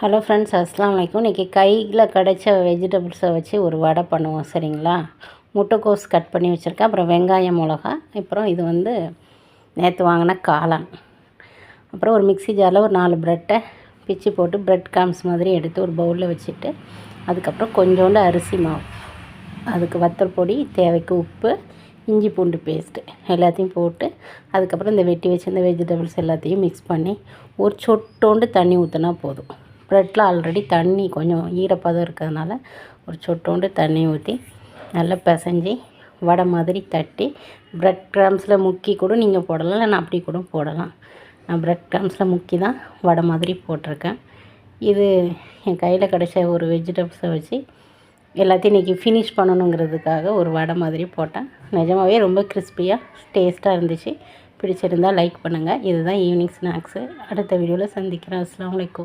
Hello friends, அஸ்ஸலாமு அலைக்கும். இன்றைக்கி கையில் கிடைச்ச வெஜிடபிள்ஸை வச்சு ஒரு வடை பண்ணுவோம், சரிங்களா? முட்டைக்கோஸ் கட் பண்ணி வச்சுருக்கேன், அப்புறம் வெங்காயம், மிளகா, அப்புறம் இது நேற்று வாங்கின காளான், அப்புறம் ஒரு மிக்ஸி ஜாரில் ஒரு 4 ப்ரெட்டை பிச்சு போட்டு ப்ரெட் கிராம்ஸ் மாதிரி எடுத்து ஒரு பவுலில் வச்சுட்டு, அதுக்கப்புறம் கொஞ்சோண்டு அரிசி மாவு, அதுக்கு வத்தல் பொடி, தேவைக்கு உப்பு, இஞ்சி பூண்டு பேஸ்ட்டு எல்லாத்தையும் போட்டு, அதுக்கப்புறம் இந்த வெட்டி வச்சு இந்த வெஜிடபிள்ஸ் எல்லாத்தையும் மிக்ஸ் பண்ணி ஒரு சொட்டோண்டு தண்ணி ஊற்றினா போதும். ப்ரெட்டில் ஆல்ரெடி தண்ணி கொஞ்சம் ஈரப்பதம் இருக்கிறதுனால ஒரு சொட்டோண்டு தண்ணி ஊற்றி நல்லா பிசைஞ்சி வடை மாதிரி தட்டி ப்ரெட் கிராம்ஸில் முக்கி கூட நீங்கள் போடலாம், இல்லை நான் அப்படி கூட போடலாம். நான் ப்ரெட் கிராம்ஸில் முக்கி தான் வடை மாதிரி போட்டிருக்கேன். இது என் கையில் கிடைச்ச ஒரு வெஜிடபிள்ஸை வச்சு எல்லாத்தையும் இன்றைக்கி ஃபினிஷ் பண்ணணுங்கிறதுக்காக ஒரு வடை மாதிரி போட்டேன். நிஜமாகவே ரொம்ப கிறிஸ்பியாக டேஸ்ட்டாக இருந்துச்சு. பிடிச்சிருந்தால் லைக் பண்ணுங்கள். இதுதான் ஈவினிங் ஸ்நாக்ஸு. அடுத்த வீடியோவில் சந்திக்கிறேன். அஸ்ஸலாமு அலைக்கும்.